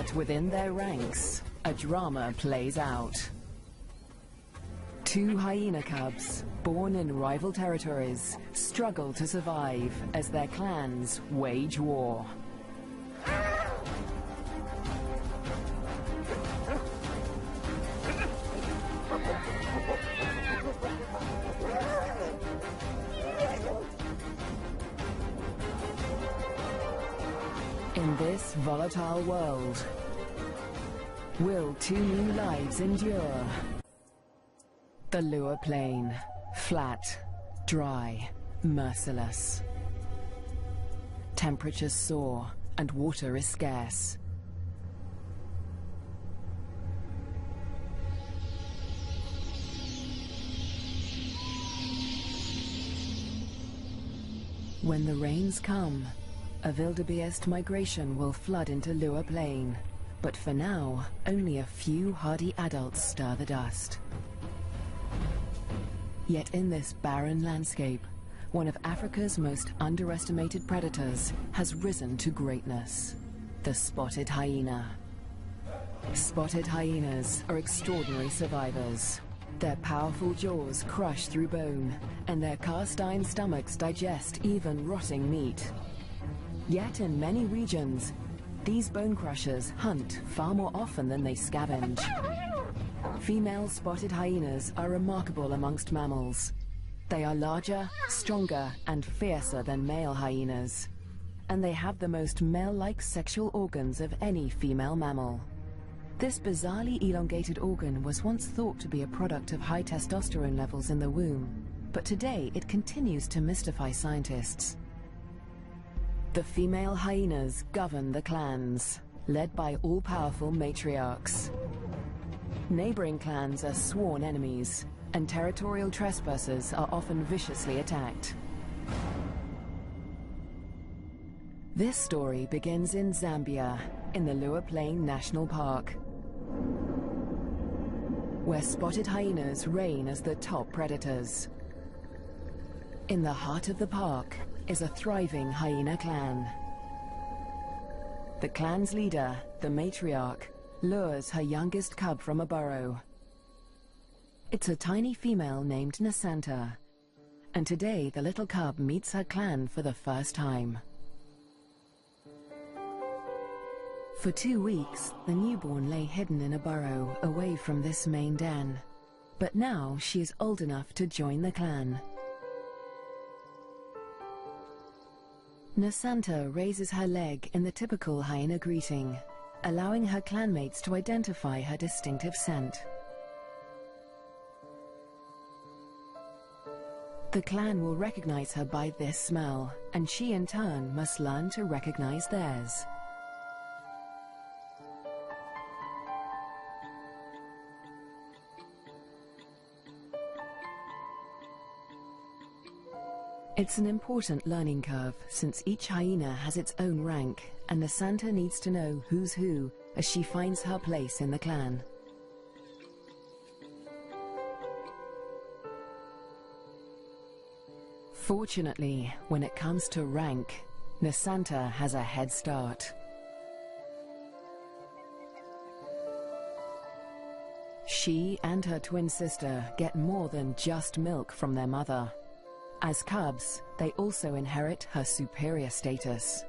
But within their ranks, a drama plays out. Two hyena cubs, born in rival territories, struggle to survive as their clans wage war. In this volatile world, will two new lives endure? The Lua Plain, flat, dry, merciless. Temperatures soar and water is scarce. When the rains come, a wildebeest migration will flood into Lua Plain, but for now, only a few hardy adults stir the dust. Yet in this barren landscape, one of Africa's most underestimated predators has risen to greatness: the spotted hyena. Spotted hyenas are extraordinary survivors. Their powerful jaws crush through bone, and their cast-iron stomachs digest even rotting meat. Yet in many regions, these bone crushers hunt far more often than they scavenge. Female spotted hyenas are remarkable amongst mammals. They are larger, stronger, and fiercer than male hyenas. And they have the most male-like sexual organs of any female mammal. This bizarrely elongated organ was once thought to be a product of high testosterone levels in the womb, but today it continues to mystify scientists. The female hyenas govern the clans, led by all-powerful matriarchs. Neighboring clans are sworn enemies, and territorial trespassers are often viciously attacked. This story begins in Zambia, in the Lua Plain National Park, where spotted hyenas reign as the top predators. In the heart of the park is a thriving hyena clan. The clan's leader, the matriarch, lures her youngest cub from a burrow. It's a tiny female named Nasanta, and today the little cub meets her clan for the first time. For 2 weeks, the newborn lay hidden in a burrow away from this main den, but now she is old enough to join the clan. Nasanta raises her leg in the typical hyena greeting, allowing her clanmates to identify her distinctive scent. The clan will recognize her by this smell, and she in turn must learn to recognize theirs. It's an important learning curve, since each hyena has its own rank, and Nasanta needs to know who's who as she finds her place in the clan. Fortunately, when it comes to rank, Nasanta has a head start. She and her twin sister get more than just milk from their mother. As cubs, they also inherit her superior status.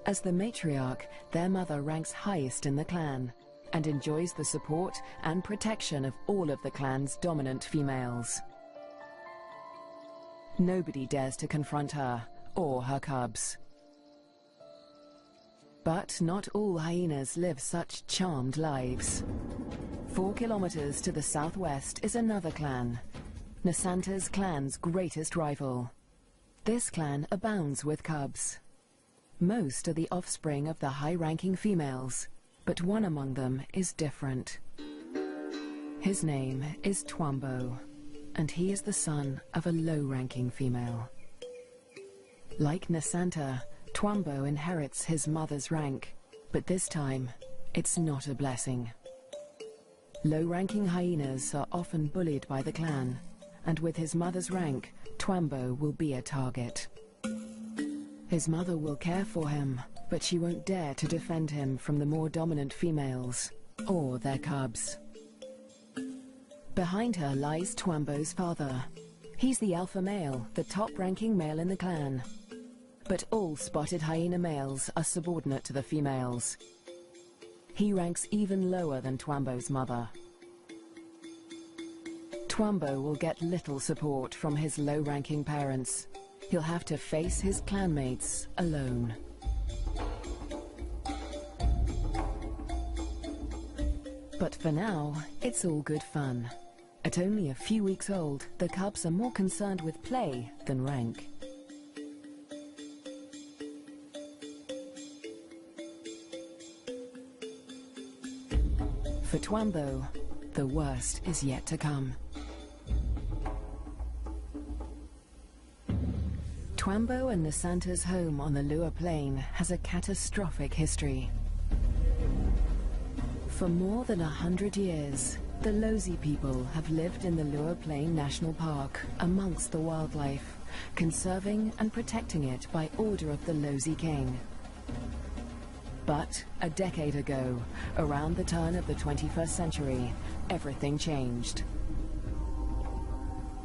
As the matriarch, their mother ranks highest in the clan and enjoys the support and protection of all of the clan's dominant females. Nobody dares to confront her or her cubs. But not all hyenas live such charmed lives. 4 kilometers to the southwest is another clan, Nasanta's clan's greatest rival. This clan abounds with cubs. Most are the offspring of the high-ranking females, but one among them is different. His name is Twambo, and he is the son of a low-ranking female. Like Nasanta, Twambo inherits his mother's rank, but this time, it's not a blessing. Low-ranking hyenas are often bullied by the clan, and with his mother's rank, Twambo will be a target. His mother will care for him, but she won't dare to defend him from the more dominant females or their cubs. Behind her lies Twambo's father. He's the alpha male, the top-ranking male in the clan. But all spotted hyena males are subordinate to the females. He ranks even lower than Twambo's mother. Twambo will get little support from his low-ranking parents. He'll have to face his clanmates alone. But for now, it's all good fun. At only a few weeks old, the cubs are more concerned with play than rank. For Twambo, the worst is yet to come. Twambo and Nasanta's home on the Lua Plain has a catastrophic history. For more than 100 years, the Lozi people have lived in the Lua Plain National Park amongst the wildlife, conserving and protecting it by order of the Lozi King. But a decade ago, around the turn of the 21st century, everything changed.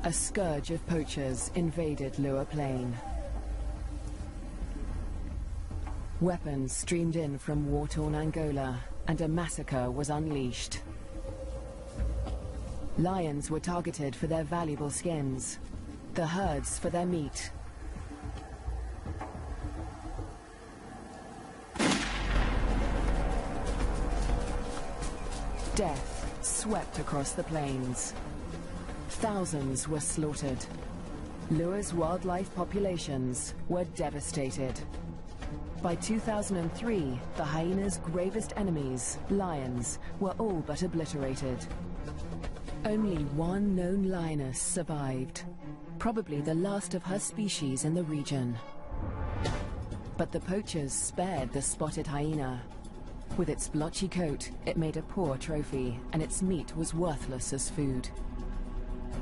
A scourge of poachers invaded Lua Plain. Weapons streamed in from war-torn Angola, and a massacre was unleashed. Lions were targeted for their valuable skins, the herds for their meat. Death swept across the plains. Thousands were slaughtered. Lua's wildlife populations were devastated. By 2003, the hyena's gravest enemies, lions, were all but obliterated. Only one known lioness survived, probably the last of her species in the region. But the poachers spared the spotted hyena. With its blotchy coat, it made a poor trophy, and its meat was worthless as food.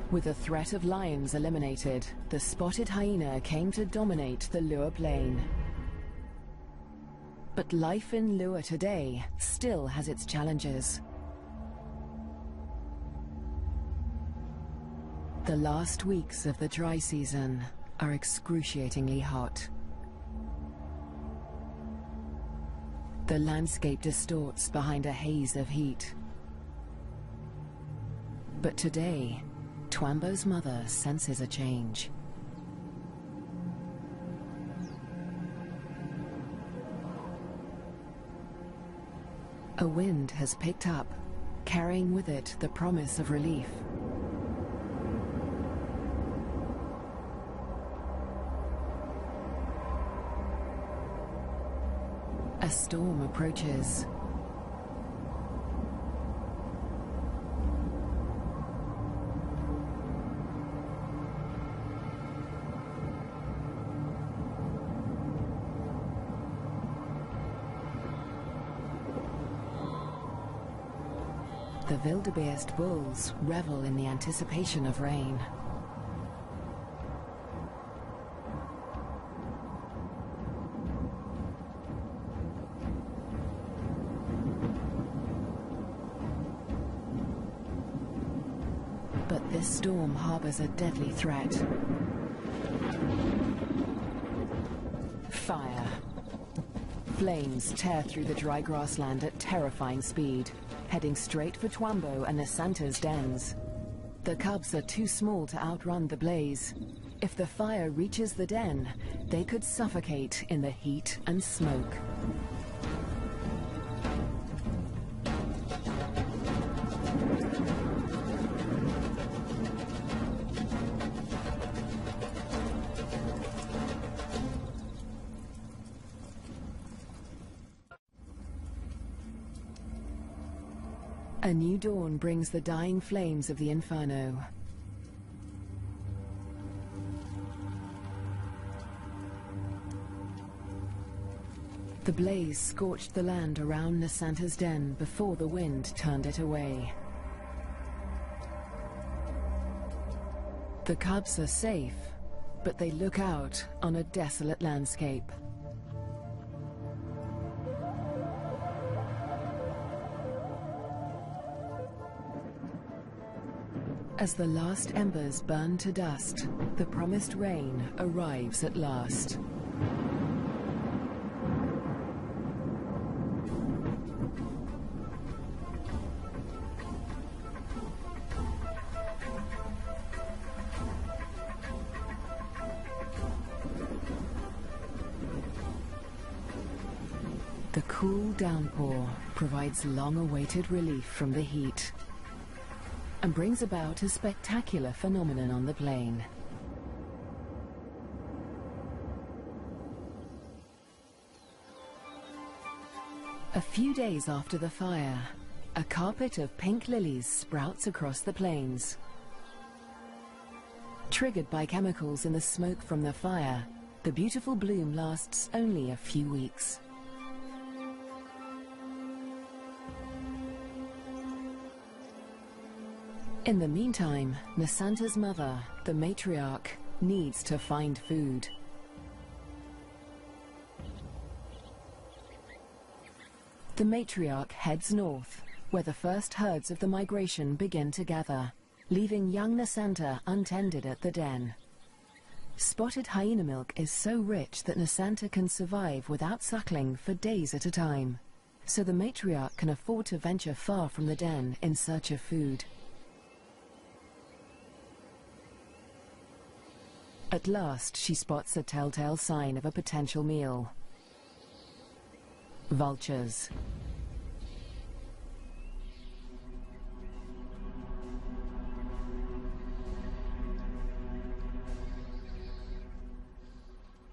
With the threat of lions eliminated, the spotted hyena came to dominate the Lua Plain. But life in Lua today still has its challenges. The last weeks of the dry season are excruciatingly hot. The landscape distorts behind a haze of heat. But today, Twambo's mother senses a change. A wind has picked up, carrying with it the promise of relief. A storm approaches. The wildebeest bulls revel in the anticipation of rain. But this storm harbors a deadly threat. Fire. Flames tear through the dry grassland at terrifying speed, heading straight for Twambo and Nasanta's dens. The cubs are too small to outrun the blaze. If the fire reaches the den, they could suffocate in the heat and smoke. A new dawn brings the dying flames of the inferno. The blaze scorched the land around Nasanta's den before the wind turned it away. The cubs are safe, but they look out on a desolate landscape. As the last embers burn to dust, the promised rain arrives at last. The cool downpour provides long-awaited relief from the heat and brings about a spectacular phenomenon on the plain. A few days after the fire, a carpet of pink lilies sprouts across the plains. Triggered by chemicals in the smoke from the fire, the beautiful bloom lasts only a few weeks. In the meantime, Nasanta's mother, the matriarch, needs to find food. The matriarch heads north, where the first herds of the migration begin to gather, leaving young Nasanta untended at the den. Spotted hyena milk is so rich that Nasanta can survive without suckling for days at a time, so the matriarch can afford to venture far from the den in search of food. At last, she spots a telltale sign of a potential meal. Vultures.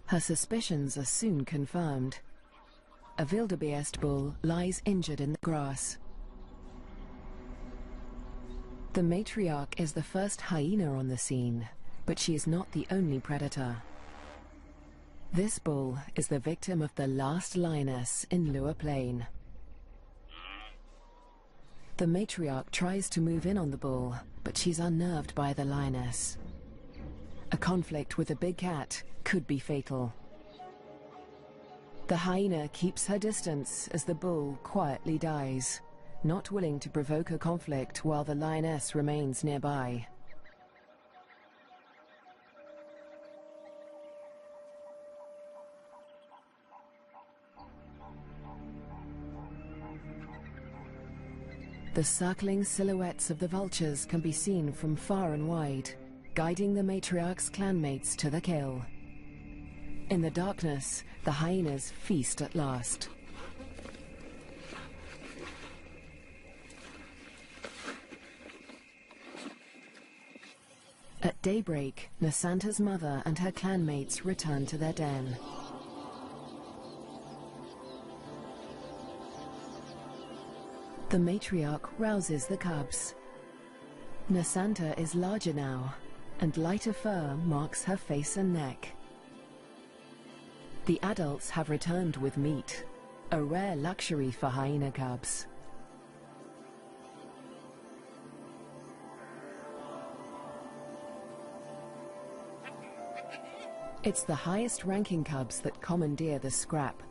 Her suspicions are soon confirmed. A wildebeest bull lies injured in the grass. The matriarch is the first hyena on the scene, but she is not the only predator. This bull is the victim of the last lioness in Lua Plain. The matriarch tries to move in on the bull, but she's unnerved by the lioness. A conflict with a big cat could be fatal. The hyena keeps her distance as the bull quietly dies, not willing to provoke a conflict while the lioness remains nearby. The circling silhouettes of the vultures can be seen from far and wide, guiding the matriarch's clanmates to the kill. In the darkness, the hyenas feast at last. At daybreak, Nasanta's mother and her clanmates return to their den. The matriarch rouses the cubs. Nasanta is larger now, and lighter fur marks her face and neck. The adults have returned with meat, a rare luxury for hyena cubs. It's the highest-ranking cubs that commandeer the scrap.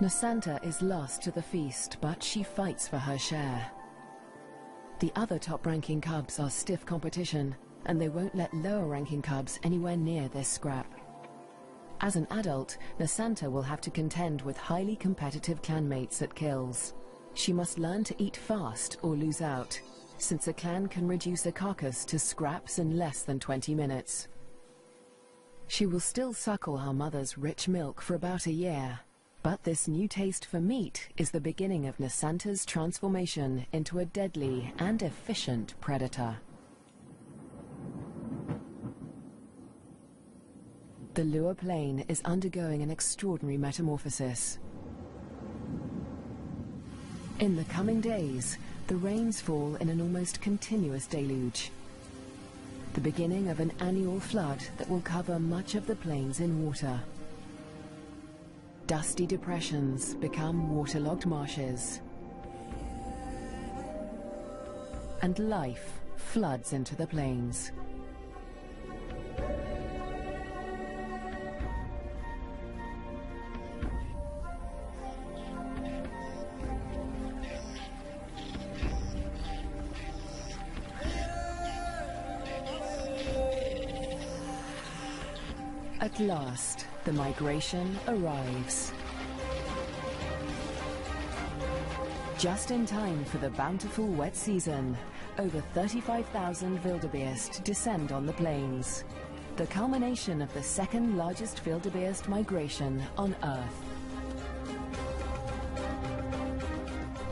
Nasanta is lost to the feast, but she fights for her share. The other top-ranking cubs are stiff competition, and they won't let lower-ranking cubs anywhere near this scrap. As an adult, Nasanta will have to contend with highly competitive clanmates at kills. She must learn to eat fast or lose out, since a clan can reduce a carcass to scraps in less than 20 minutes. She will still suckle her mother's rich milk for about a year, but this new taste for meat is the beginning of Nasanta's transformation into a deadly and efficient predator. The Lua Plain is undergoing an extraordinary metamorphosis. In the coming days, the rains fall in an almost continuous deluge, the beginning of an annual flood that will cover much of the plains in water. Dusty depressions become waterlogged marshes, and life floods into the plains. At last, the migration arrives. Just in time for the bountiful wet season, over 35,000 wildebeest descend on the plains, the culmination of the second largest wildebeest migration on Earth.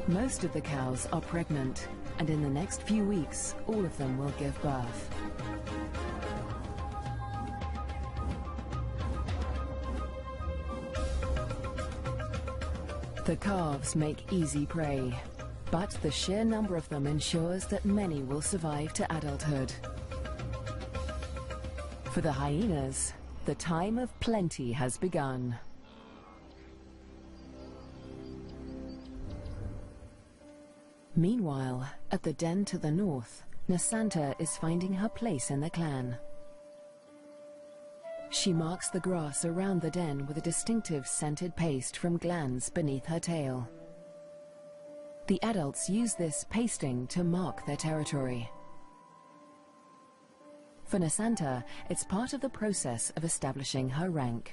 Most of the cows are pregnant, and in the next few weeks, all of them will give birth. The calves make easy prey, but the sheer number of them ensures that many will survive to adulthood. For the hyenas, the time of plenty has begun. Meanwhile, at the den to the north, Nasanta is finding her place in the clan. She marks the grass around the den with a distinctive scented paste from glands beneath her tail. The adults use this pasting to mark their territory. For Nasanta, it's part of the process of establishing her rank.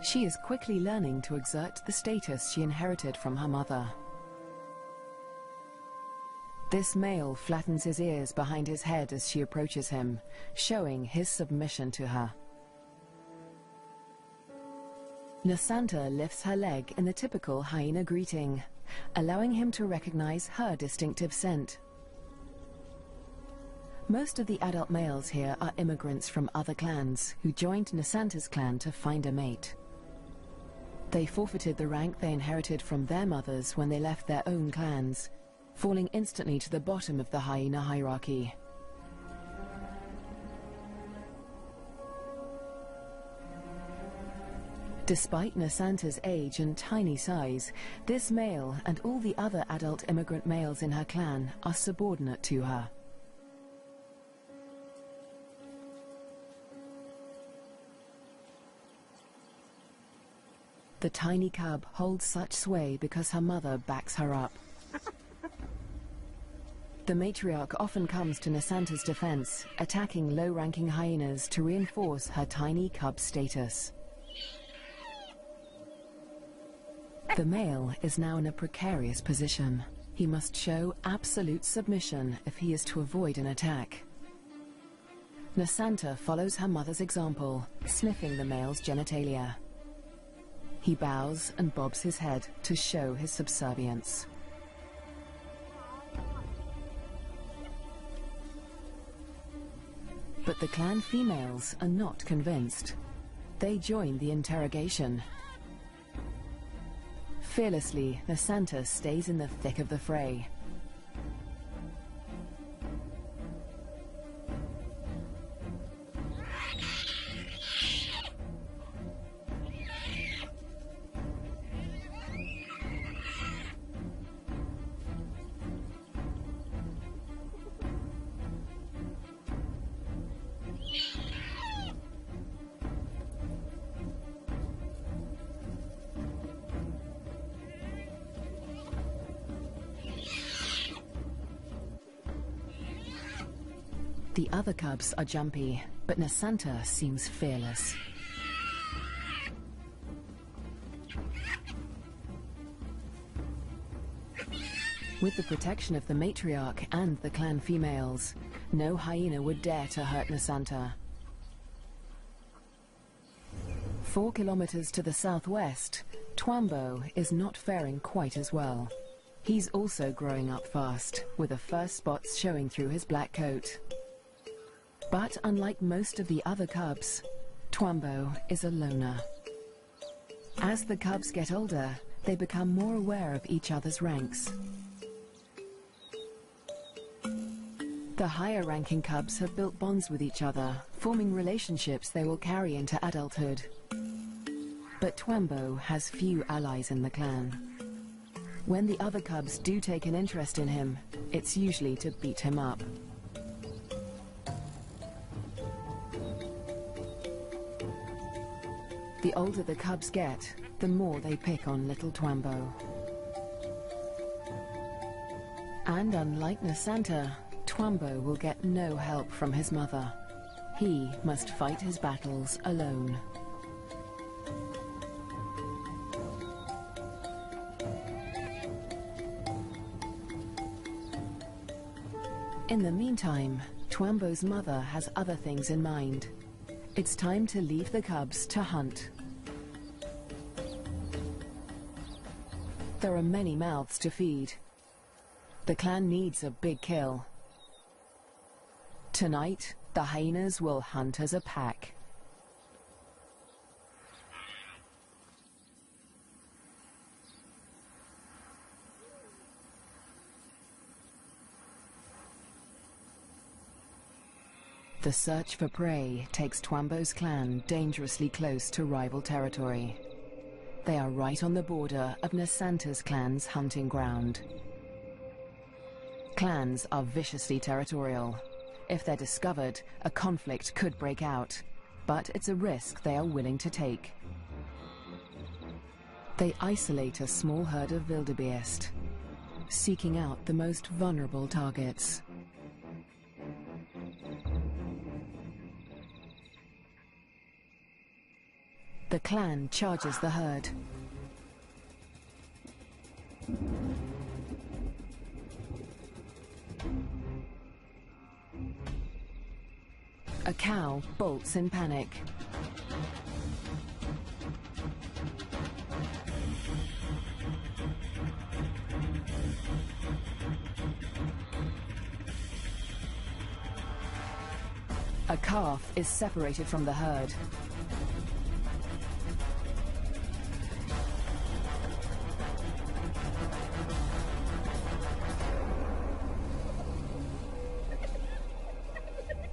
She is quickly learning to exert the status she inherited from her mother. This male flattens his ears behind his head as she approaches him, showing his submission to her. Nasanta lifts her leg in the typical hyena greeting, allowing him to recognize her distinctive scent. Most of the adult males here are immigrants from other clans who joined Nasanta's clan to find a mate. They forfeited the rank they inherited from their mothers when they left their own clans, falling instantly to the bottom of the hyena hierarchy. Despite Nasanta's age and tiny size, this male and all the other adult immigrant males in her clan are subordinate to her. The tiny cub holds such sway because her mother backs her up. The matriarch often comes to Nasanta's defense, attacking low-ranking hyenas to reinforce her tiny cub status. The male is now in a precarious position. He must show absolute submission if he is to avoid an attack. Nasanta follows her mother's example, sniffing the male's genitalia. He bows and bobs his head to show his subservience. But the clan females are not convinced. They join the interrogation. Fearlessly, Nasanta stays in the thick of the fray. The other cubs are jumpy, but Nasanta seems fearless. With the protection of the matriarch and the clan females, no hyena would dare to hurt Nasanta. 4 kilometers to the southwest, Twambo is not faring quite as well. He's also growing up fast, with the first spots showing through his black coat. But unlike most of the other cubs, Twambo is a loner. As the cubs get older, they become more aware of each other's ranks. The higher-ranking cubs have built bonds with each other, forming relationships they will carry into adulthood. But Twambo has few allies in the clan. When the other cubs do take an interest in him, it's usually to beat him up. The older the cubs get, the more they pick on little Twambo. And unlike Nasanta, Twambo will get no help from his mother. He must fight his battles alone. In the meantime, Twambo's mother has other things in mind. It's time to leave the cubs to hunt. There are many mouths to feed. The clan needs a big kill. Tonight, the hyenas will hunt as a pack. The search for prey takes Twambo's clan dangerously close to rival territory. They are right on the border of Nasanta's clan's hunting ground. Clans are viciously territorial. If they're discovered, a conflict could break out, but it's a risk they are willing to take. They isolate a small herd of wildebeest, seeking out the most vulnerable targets. The clan charges the herd. A cow bolts in panic. A calf is separated from the herd.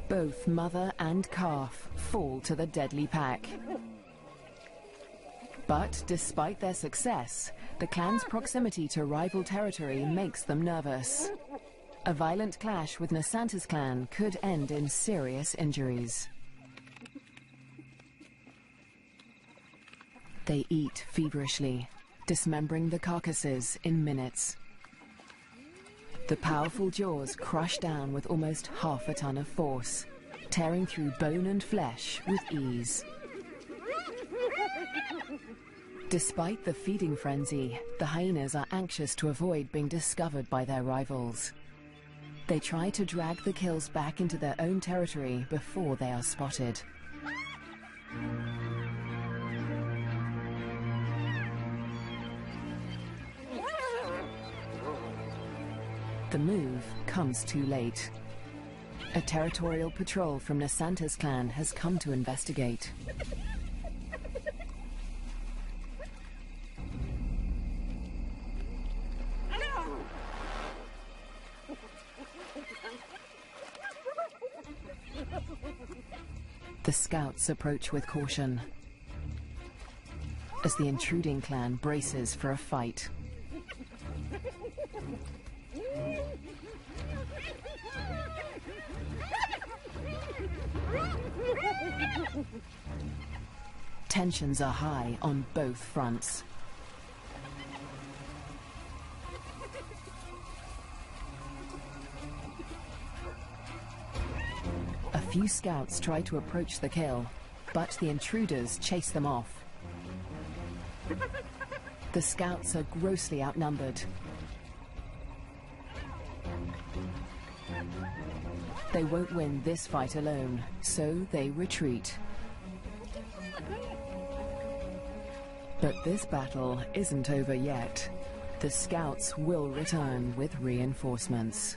Both mother and calf fall to the deadly pack. But despite their success, the clan's proximity to rival territory makes them nervous. A violent clash with Nasanta's clan could end in serious injuries. They eat feverishly, dismembering the carcasses in minutes. The powerful jaws crush down with almost half a ton of force, tearing through bone and flesh with ease. Despite the feeding frenzy, the hyenas are anxious to avoid being discovered by their rivals. They try to drag the kills back into their own territory before they are spotted. The move comes too late. A territorial patrol from Nasanta's clan has come to investigate. The scouts approach with caution as the intruding clan braces for a fight. Tensions are high on both fronts. A few scouts try to approach the kill, but the intruders chase them off. The scouts are grossly outnumbered. They won't win this fight alone, so they retreat. But this battle isn't over yet. The scouts will return with reinforcements.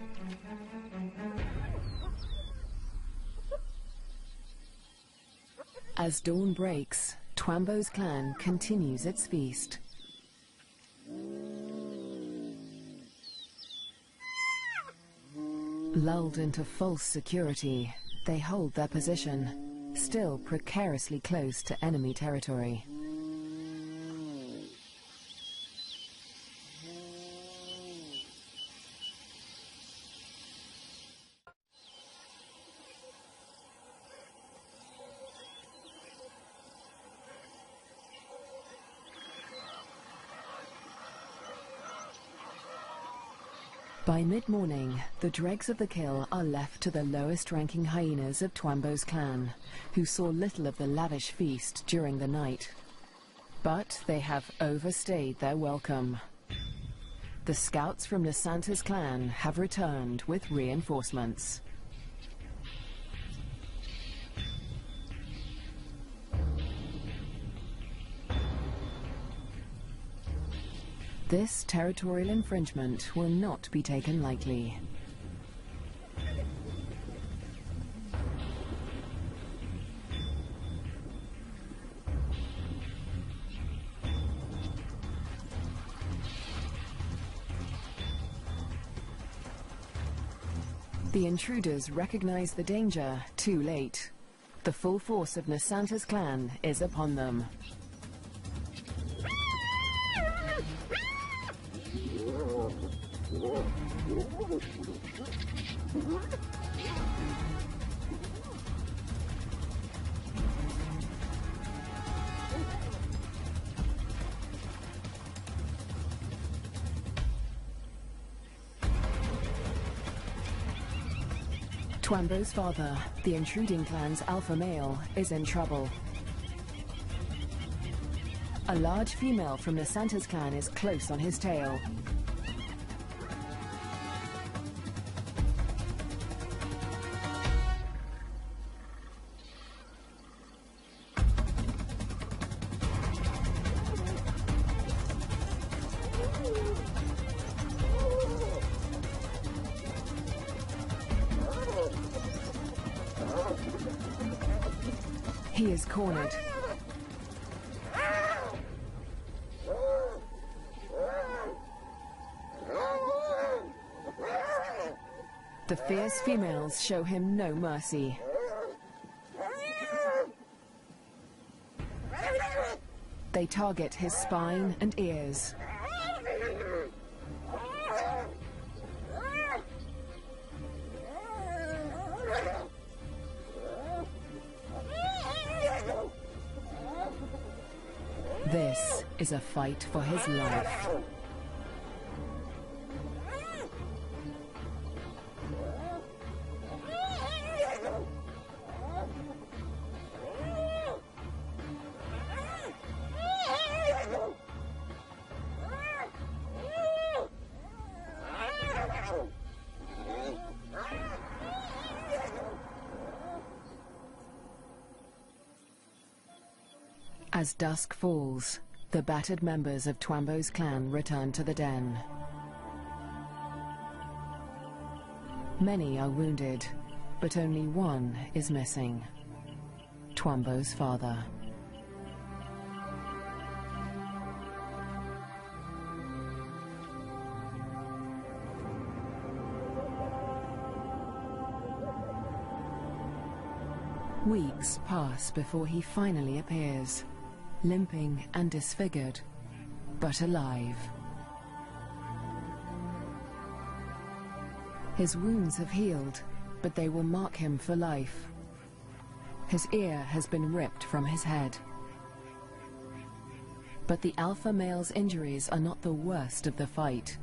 As dawn breaks, Twambo's clan continues its feast. Lulled into false security, they hold their position, still precariously close to enemy territory. By mid-morning, the dregs of the kill are left to the lowest-ranking hyenas of Twambo's clan, who saw little of the lavish feast during the night. But they have overstayed their welcome. The scouts from Nasanta's clan have returned with reinforcements. This territorial infringement will not be taken lightly. The intruders recognize the danger too late. The full force of Nasanta's clan is upon them. Twambo's father, the intruding clan's alpha male, is in trouble. A large female from Nasanta's clan is close on his tail. He is cornered. The fierce females show him no mercy. They target his spine and ears. This is a fight for his life. As dusk falls, the battered members of Twambo's clan return to the den. Many are wounded, but only one is missing: Twambo's father. Weeks pass before he finally appears, limping and disfigured, but alive. His wounds have healed, but they will mark him for life. His ear has been ripped from his head. But the alpha male's injuries are not the worst of the fight.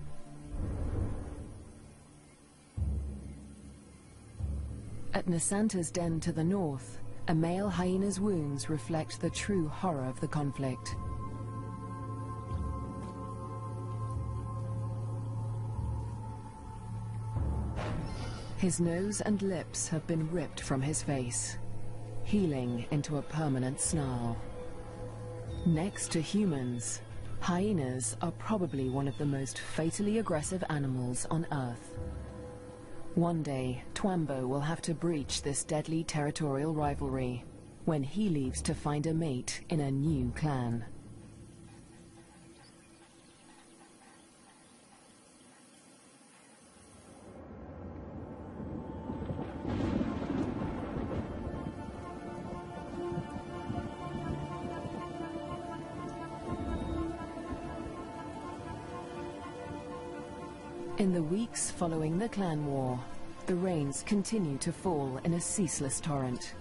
At Nasanta's den to the north, a male hyena's wounds reflect the true horror of the conflict. His nose and lips have been ripped from his face, healing into a permanent snarl. Next to humans, hyenas are probably one of the most fatally aggressive animals on Earth. One day, Twambo will have to breach this deadly territorial rivalry when he leaves to find a mate in a new clan. In the weeks following the clan war, the rains continue to fall in a ceaseless torrent.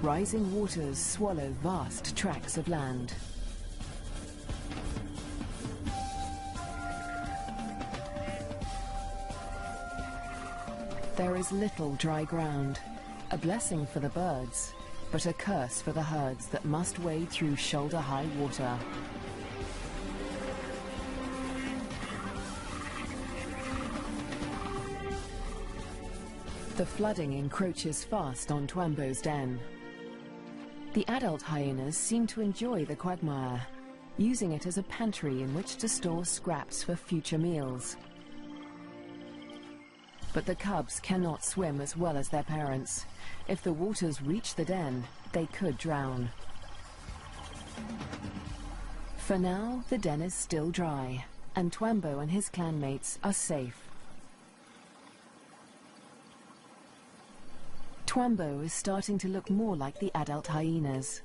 rising waters swallow vast tracts of land. There is little dry ground, a blessing for the birds, but a curse for the herds that must wade through shoulder-high water. The flooding encroaches fast on Twambo's den. The adult hyenas seem to enjoy the quagmire, using it as a pantry in which to store scraps for future meals. But the cubs cannot swim as well as their parents. If the waters reach the den, they could drown. For now, the den is still dry, and Twambo and his clanmates are safe. Twambo is starting to look more like the adult hyenas.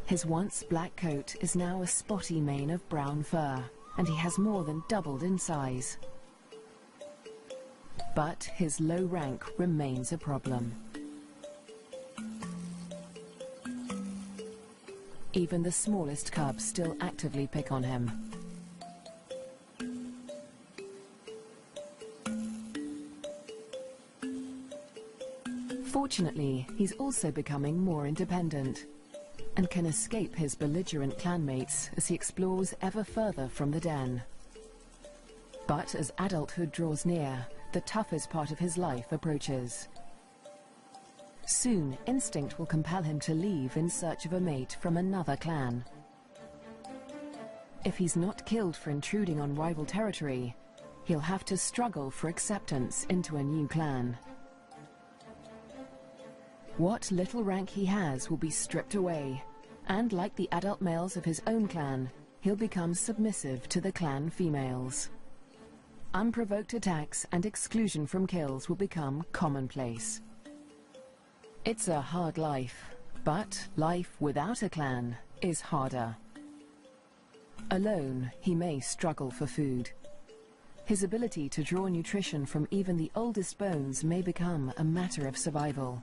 His once black coat is now a spotty mane of brown fur, and he has more than doubled in size. But his low rank remains a problem. Even the smallest cubs still actively pick on him. Fortunately, he's also becoming more independent and can escape his belligerent clanmates as he explores ever further from the den. But as adulthood draws near, the toughest part of his life approaches. Soon, instinct will compel him to leave in search of a mate from another clan. If he's not killed for intruding on rival territory, he'll have to struggle for acceptance into a new clan. What little rank he has will be stripped away, and like the adult males of his own clan, he'll become submissive to the clan females. Unprovoked attacks and exclusion from kills will become commonplace. It's a hard life, but life without a clan is harder. Alone, he may struggle for food. His ability to draw nutrition from even the oldest bones may become a matter of survival.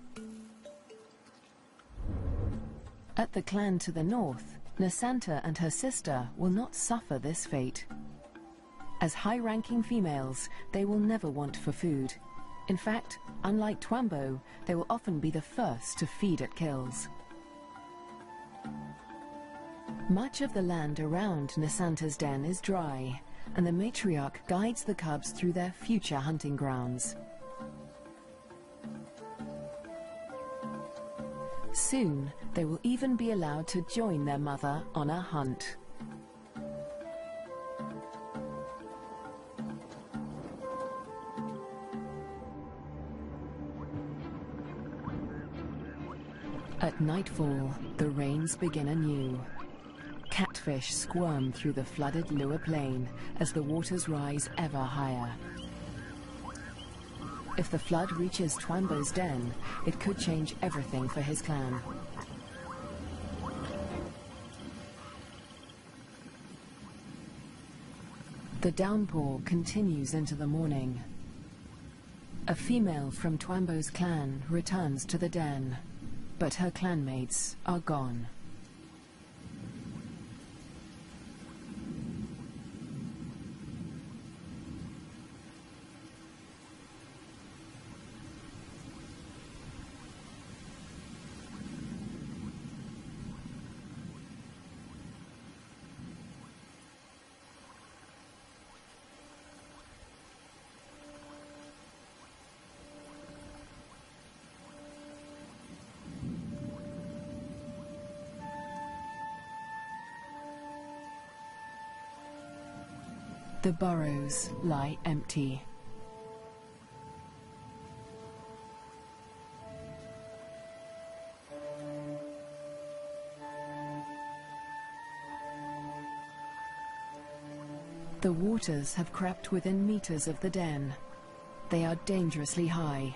At the clan to the north, Nasanta and her sister will not suffer this fate. As high-ranking females, they will never want for food. In fact, unlike Twambo, they will often be the first to feed at kills. Much of the land around Nasanta's den is dry, and the matriarch guides the cubs through their future hunting grounds. Soon, they will even be allowed to join their mother on a hunt. At nightfall, the rains begin anew. Catfish squirm through the flooded Lua Plain as the waters rise ever higher. If the flood reaches Twambo's den, it could change everything for his clan. The downpour continues into the morning. A female from Twambo's clan returns to the den, but her clanmates are gone. The burrows lie empty. The waters have crept within meters of the den. They are dangerously high.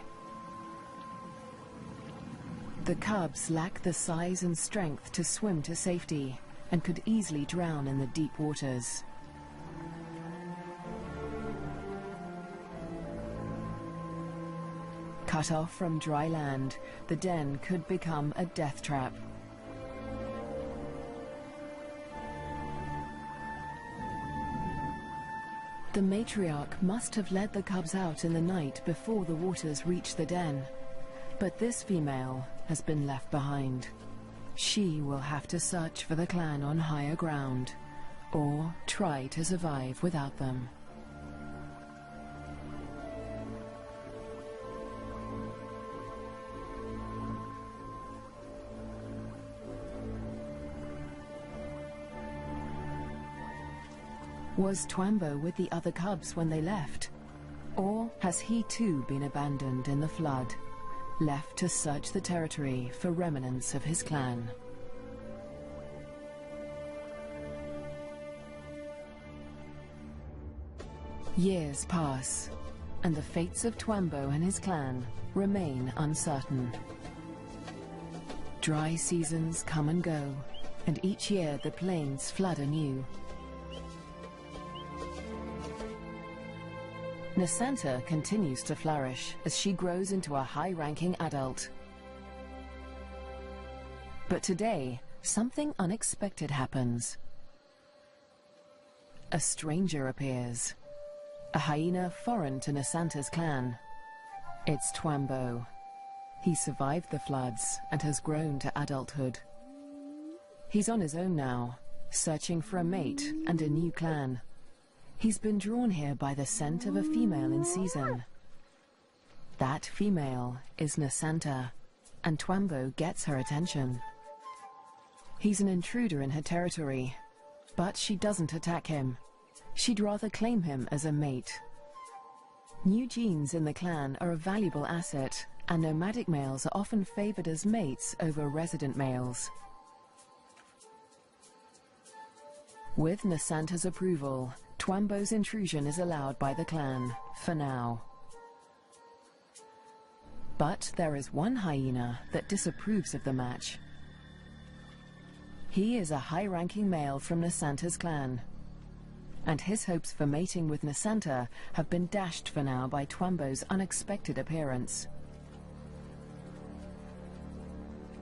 The cubs lack the size and strength to swim to safety and could easily drown in the deep waters. Cut off from dry land, the den could become a death trap. The matriarch must have led the cubs out in the night before the waters reached the den. But this female has been left behind. She will have to search for the clan on higher ground, or try to survive without them. Was Twambo with the other cubs when they left? Or has he too been abandoned in the flood, left to search the territory for remnants of his clan? Years pass, and the fates of Twambo and his clan remain uncertain. Dry seasons come and go, and each year the plains flood anew. Nasanta continues to flourish as she grows into a high-ranking adult. But today, something unexpected happens. A stranger appears, a hyena foreign to Nasanta's clan. It's Twambo. He survived the floods and has grown to adulthood. He's on his own now, searching for a mate and a new clan. He's been drawn here by the scent of a female in season. That female is Nasanta, and Twambo gets her attention. He's an intruder in her territory, but she doesn't attack him. She'd rather claim him as a mate. New genes in the clan are a valuable asset, and nomadic males are often favored as mates over resident males. With Nasanta's approval, Twambo's intrusion is allowed by the clan, for now. But there is one hyena that disapproves of the match. He is a high-ranking male from Nasanta's clan, and his hopes for mating with Nasanta have been dashed for now by Twambo's unexpected appearance.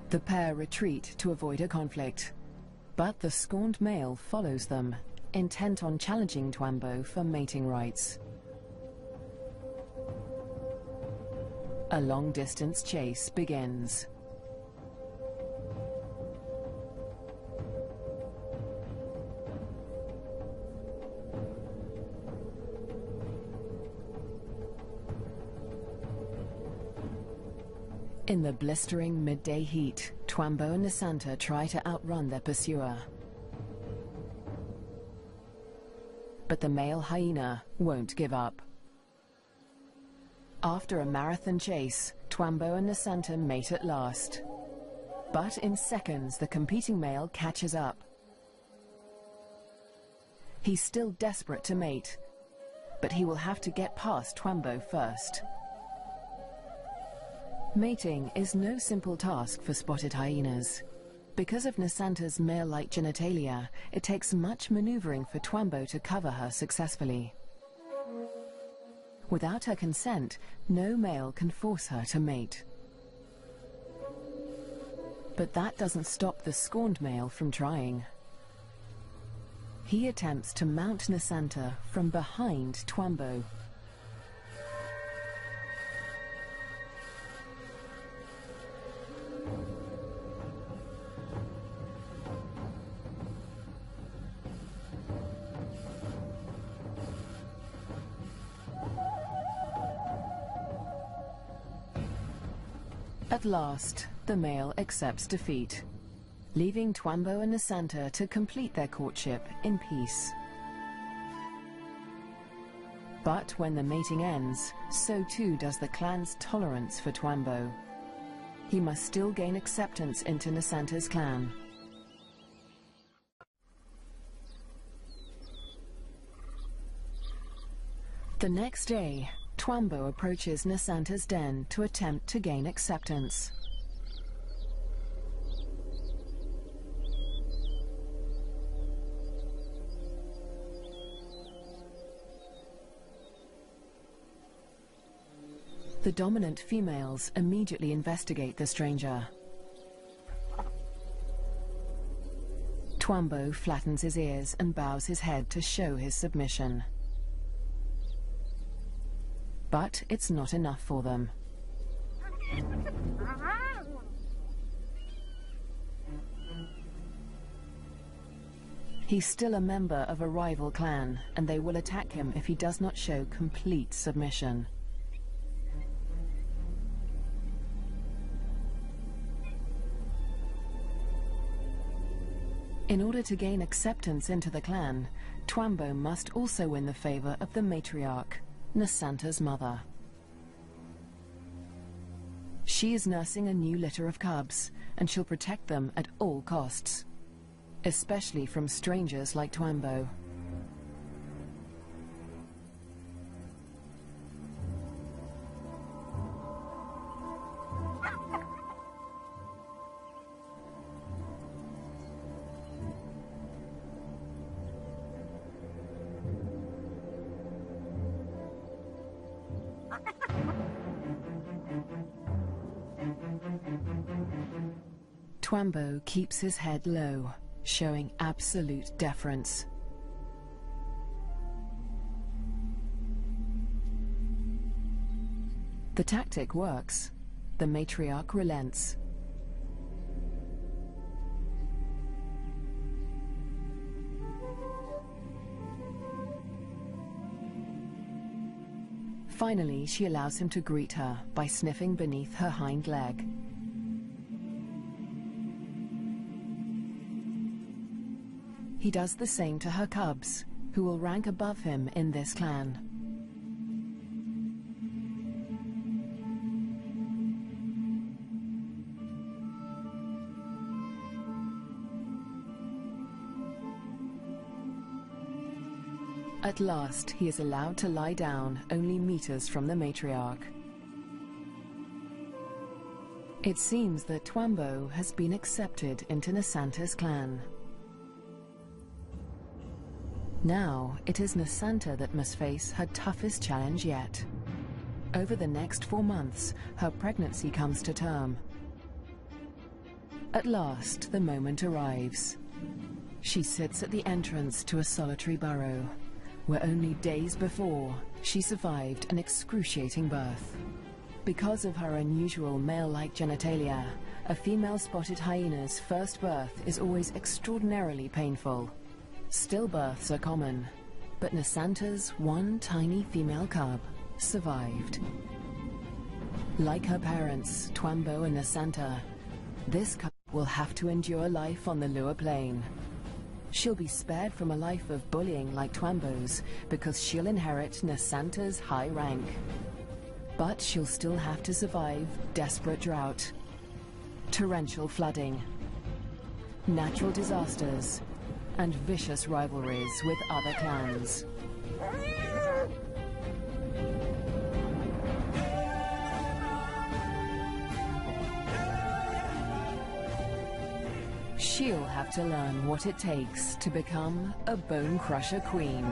The pair retreat to avoid a conflict, but the scorned male follows them, intent on challenging Twambo for mating rights. A long-distance chase begins. In the blistering midday heat, Twambo and Nasanta try to outrun their pursuer. But the male hyena won't give up. After a marathon chase, Twambo and Nasanta mate at last. But in seconds, the competing male catches up. He's still desperate to mate, but he will have to get past Twambo first. Mating is no simple task for spotted hyenas. Because of Nasanta's male-like genitalia, it takes much maneuvering for Twambo to cover her successfully. Without her consent, no male can force her to mate. But that doesn't stop the scorned male from trying. He attempts to mount Nasanta from behind Twambo. At last, the male accepts defeat, leaving Twambo and Nasanta to complete their courtship in peace. But when the mating ends, so too does the clan's tolerance for Twambo. He must still gain acceptance into Nasanta's clan. The next day, Twambo approaches Nasanta's den to attempt to gain acceptance. The dominant females immediately investigate the stranger. Twambo flattens his ears and bows his head to show his submission. But it's not enough for them. He's still a member of a rival clan, and they will attack him if he does not show complete submission. In order to gain acceptance into the clan, Twambo must also win the favor of the matriarch, Nasanta's mother. She is nursing a new litter of cubs, and she'll protect them at all costs, especially from strangers like Twambo. Twambo keeps his head low, showing absolute deference. The tactic works. The matriarch relents. Finally, she allows him to greet her by sniffing beneath her hind leg. He does the same to her cubs, who will rank above him in this clan. At last, he is allowed to lie down only meters from the matriarch. It seems that Twambo has been accepted into Nasanta's clan. Now, it is Nasanta that must face her toughest challenge yet. Over the next 4 months, her pregnancy comes to term. At last, the moment arrives. She sits at the entrance to a solitary burrow, where only days before, she survived an excruciating birth. Because of her unusual male-like genitalia, a female spotted hyena's first birth is always extraordinarily painful. Stillbirths are common, but Nasanta's one tiny female cub survived. Like her parents, Twambo and Nasanta, this cub will have to endure life on the lower plane. She'll be spared from a life of bullying like Twambo's because she'll inherit Nasanta's high rank. But she'll still have to survive desperate drought, torrential flooding, natural disasters, and vicious rivalries with other clans. She'll have to learn what it takes to become a bone crusher queen.